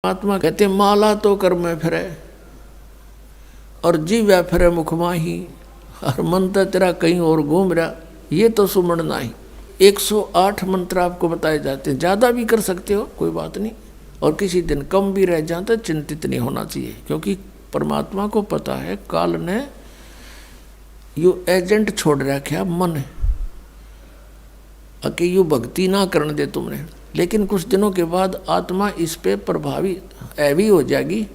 महात्मा कहते माला तो कर में फिरे और जीव फिरे मुख माही, और मंत्र तेरा कहीं और घूम रहा, ये तो सुमण नहीं। 108 मंत्र आपको बताए जाते हैं, ज़्यादा भी कर सकते हो कोई बात नहीं, और किसी दिन कम भी रह जाता चिंतित नहीं होना चाहिए, क्योंकि परमात्मा को पता है काल ने यू एजेंट छोड़ रखा मन कि यू भक्ति ना करने दे तुमने। लेकिन कुछ दिनों के बाद आत्मा इस पे प्रभावित ऐवी हो जाएगी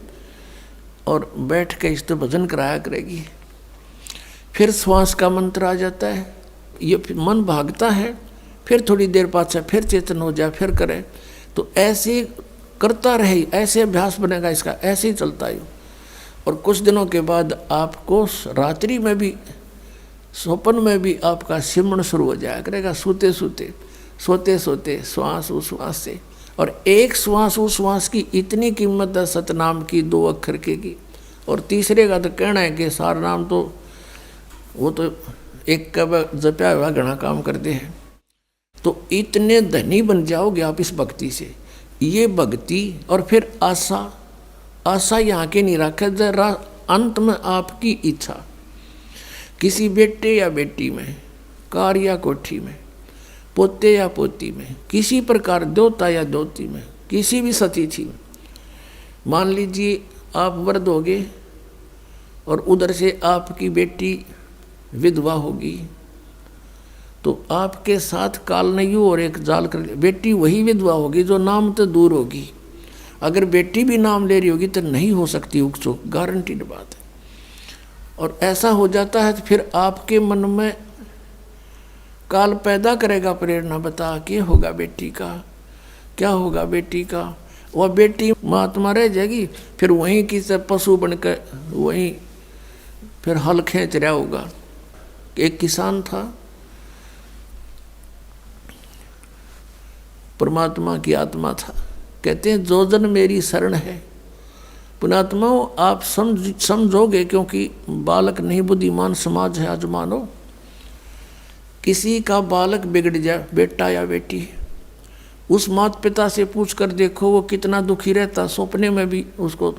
और बैठ के इस पे भजन कराया करेगी। फिर श्वास का मंत्र आ जाता है, ये मन भागता है, फिर थोड़ी देर पाछा फिर चेतन हो जाए, फिर करे, तो ऐसे करता रहे, ऐसे अभ्यास बनेगा इसका, ऐसे ही चलता है। और कुछ दिनों के बाद आपको रात्रि में भी, स्वप्न में भी आपका सिमरण शुरू हो जाया करेगा, सोते सोते सोते सोते श्वास उश्वास से। और एक श्वास उश्वास की इतनी कीमत है सतनाम की, 2 अक्षर की, और तीसरे का तो कहना है कि सार नाम तो वो तो एक का जपया हुआ घना काम करते हैं। तो इतने धनी बन जाओगे आप इस भक्ति से। ये भक्ति और फिर आशा, आशा यहाँ के नहीं रखे, जरा अंत में आपकी इच्छा, किसी बेटे या बेटी में, कार या कोठी में, पोते या पोती में, किसी प्रकार देवता या देवती में, किसी भी सतिथि में। मान लीजिए आप वृद्ध होगे और उधर से आपकी बेटी विधवा होगी, तो आपके साथ काल ने यूँ और एक जाल कर, बेटी वही विधवा होगी जो नाम तो दूर होगी। अगर बेटी भी नाम ले रही होगी तो नहीं हो सकती उकचुक, गारंटीड बात है। और ऐसा हो जाता है तो फिर आपके मन में काल पैदा करेगा प्रेरणा, बता के होगा बेटी का, क्या होगा बेटी का। वह बेटी महात्मा रह जाएगी, फिर वहीं की से पशु बनकर वहीं फिर हल खींच रहा होगा। एक किसान था, परमात्मा की आत्मा था, कहते हैं जो जन मेरी शरण है। पुणात्माओं आप समझोगे, क्योंकि बालक नहीं बुद्धिमान समाज है आज मानो। किसी का बालक बिगड़ जाए, बेटा या बेटी, उस माता पिता से पूछ कर देखो वो कितना दुखी रहता। सपने में भी उसको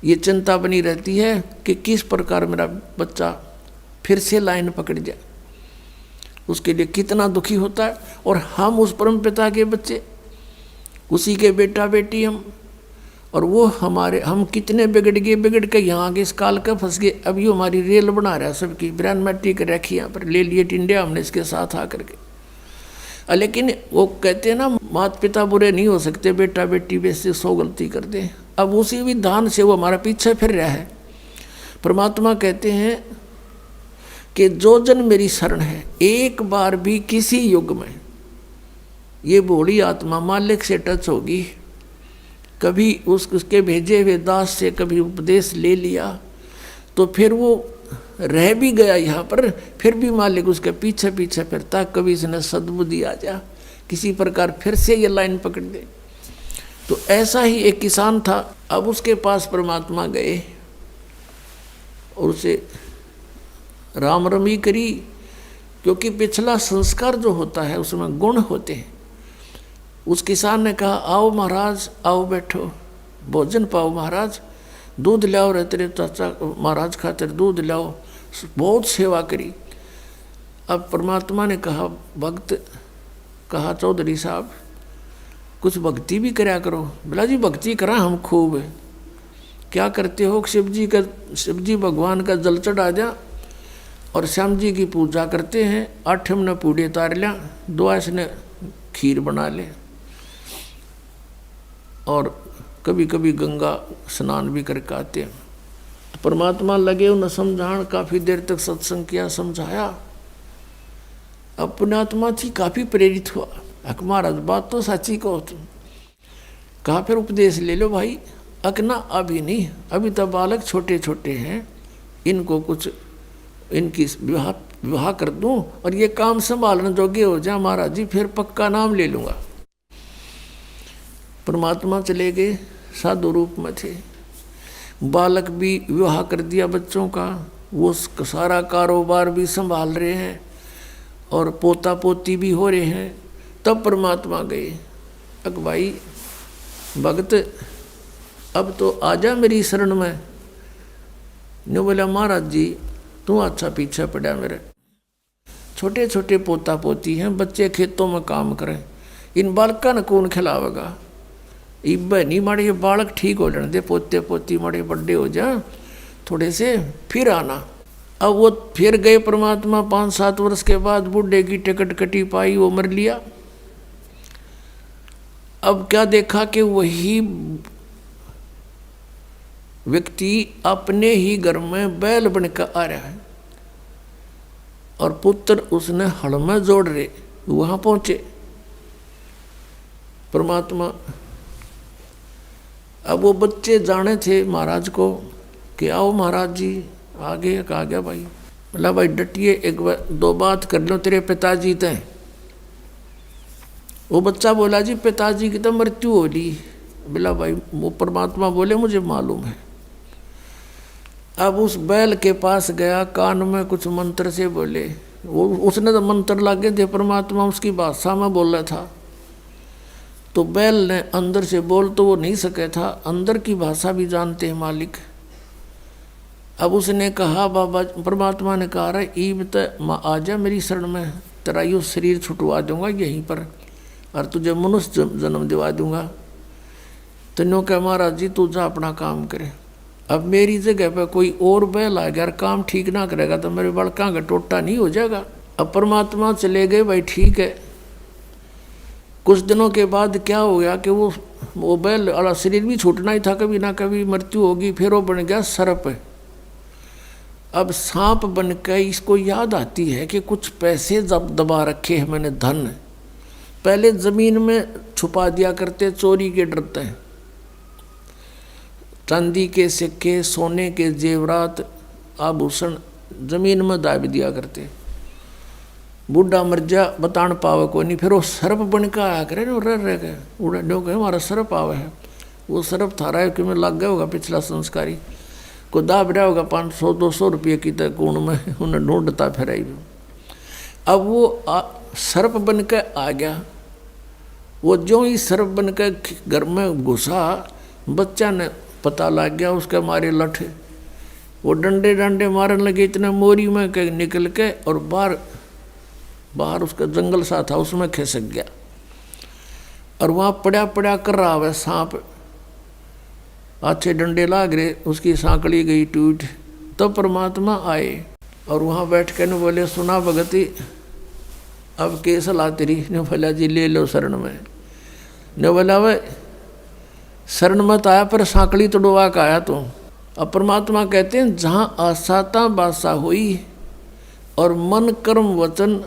ये चिंता बनी रहती है कि किस प्रकार मेरा बच्चा फिर से लाइन पकड़ जाए, उसके लिए कितना दुखी होता है। और हम उस परम पिता के बच्चे, उसी के बेटा बेटी हम, और वो हमारे, हम कितने बिगड़ के यहाँ आगे इस काल का फंस गए। अब ये हमारी रेल बना रहा है सबकी, ब्रांड मैट्री कर रखी यहाँ पर, ले लिए इंडिया हमने इसके साथ आकर के। लेकिन वो कहते हैं ना माता पिता बुरे नहीं हो सकते, बेटा बेटी वैसे 100 गलती कर दे। अब उसी विधान से वो हमारा पीछे फिर रहा है। परमात्मा कहते हैं कि जो जन मेरी शरण है, एक बार भी किसी युग में ये भोली आत्मा मालिक से टच होगी, कभी उसके भेजे हुए दास से कभी उपदेश ले लिया, तो फिर वो रह भी गया यहाँ पर, फिर भी मालिक उसके पीछे पीछे फिरता, कभी इसने सद्बुद्धि आ जा, किसी प्रकार फिर से ये लाइन पकड़ दे। तो ऐसा ही एक किसान था। अब उसके पास परमात्मा गए और उसे राम रमी करी, क्योंकि पिछला संस्कार जो होता है उसमें गुण होते हैं। उस किसान ने कहा आओ महाराज, आओ बैठो, भोजन पाओ महाराज, दूध लाओ रे तेरे चाचा महाराज खातिर दूध लाओ। बहुत सेवा करी। अब परमात्मा ने कहा, भक्त कहा चौधरी साहब कुछ भक्ति भी कराया करो। बोला जी भक्ति करा हम खूब। क्या करते हो? शिव जी भगवान का जल चढ़ा जा और श्याम जी की पूजा करते हैं, 8 ने पूड़े तार लिया, 2 ने खीर बना ले, और कभी कभी गंगा स्नान भी करके आते हैं। परमात्मा लगे उन्हें समझान, काफ़ी देर तक सत्संग किया, समझाया। अब पुण्यात्मा थी, काफ़ी प्रेरित हुआ, अक महाराज बात तो सच्ची कहो तुम। कहा फिर उपदेश ले लो भाई। अकना अभी नहीं, अभी तो बालक छोटे छोटे हैं, इनको कुछ इनकी विवाह कर दूं और ये काम संभालने जोगे हो जाए महाराज जी, फिर पक्का नाम ले लूँगा। परमात्मा चले गए, साधु रूप में थे। बालक भी विवाह कर दिया बच्चों का, वो सारा कारोबार भी संभाल रहे हैं और पोता पोती भी हो रहे हैं। तब परमात्मा गए, अक भाई भगत अब तो आजा मेरी शरण में। न्यू बोला महाराज जी तू अच्छा पीछे पड़ा मेरे। छोटे छोटे पोता पोती हैं, बच्चे खेतों में काम करें, इन बालका ने कौन खिलावेगा। इब नहीं माड़े ये बालक ठीक हो जाने दे, पोते पोती माड़े बड़े हो जा थोड़े से, फिर आना। अब वो फिर गए परमात्मा 5-7 वर्ष के बाद, बूढ़े की टिकट कटी पाई, वो मर लिया। अब क्या देखा कि वही व्यक्ति अपने ही घर में बैल बनकर आ रहा है और पुत्र उसने हड़ में जोड़ रहे। वहां पहुंचे परमात्मा। अब वो बच्चे जाने थे महाराज को कि आओ महाराज जी आगे। कहा गया भाई, बोला भाई डटिए, एक दो बात कर लो तेरे पिताजी ते। वो बच्चा बोला जी पिताजी की तो मृत्यु हो ली। बोला भाई वो परमात्मा बोले मुझे मालूम है। अब उस बैल के पास गया, कान में कुछ मंत्र से बोले। वो उसने तो मंत्र लागे थे, परमात्मा उसकी भाषा में बोल रहा था। तो बैल ने अंदर से बोल तो वो नहीं सके था, अंदर की भाषा भी जानते हैं मालिक। अब उसने कहा बाबा, परमात्मा ने कहा रहा ईब तो आ जा मेरी शरण में, तेरा यो शरीर छुटवा दूंगा यहीं पर और तुझे मनुष्य जन्म दिवा दूंगा। तो नो कह महाराज जी तू जा अपना काम करे। अब मेरी जगह पर कोई और बैल आ गया, काम ठीक ना करेगा तो मेरे बड़का का टोटा नहीं हो जाएगा। अब परमात्मा चले गए, भाई ठीक है। कुछ दिनों के बाद क्या हो गया कि वो बैल वाला शरीर भी छूटना ही था, कभी ना कभी मृत्यु होगी। फिर वो बन गया सर्प। अब सांप बन के इसको याद आती है कि कुछ पैसे जब दबा रखे हैं मैंने, धन पहले जमीन में छुपा दिया करते, चोरी के डरते हैं। चांदी के सिक्के, सोने के जेवरात, आभूषण जमीन में दाब दिया करते। बूढ़ा मर जा बतान पावे को नहीं, फिर वो सर्प बन के आया करे ना, रह गए उड़ा नो कहे हमारा सर्प आवे है। वो सर्प थारा है कि में लग गया होगा पिछला संस्कारी को, दाब रहा होगा 500-200 रुपये की तक कूण में, उन्हें ढूंढता फिर आई। अब वो सर्प बन के आ गया। वो जो ही सर्प बन के घर में घुसा, बच्चा ने पता लग गया, उसके मारे लठ वो डंडे डंडे मारने लगे, इतने मोरी में के निकल के और बाहर उसका जंगल सा था उसमें खिसक गया और वहाँ पड़ा पड़ा कर रहा है सांप। अच्छे डंडे लाग रहे, उसकी सांकड़ी गई टूट। तो परमात्मा आए और वहाँ बैठ के न बोले सुना भगती अब के सलाह तेरी। ने बोला जी ले लो शरण में। ने बोला भाई शरण मत आया पर सांकड़ी तोड़वा का आया तो। अब परमात्मा कहते हैं जहाँ आसाता बासा हुई और मन कर्म वचन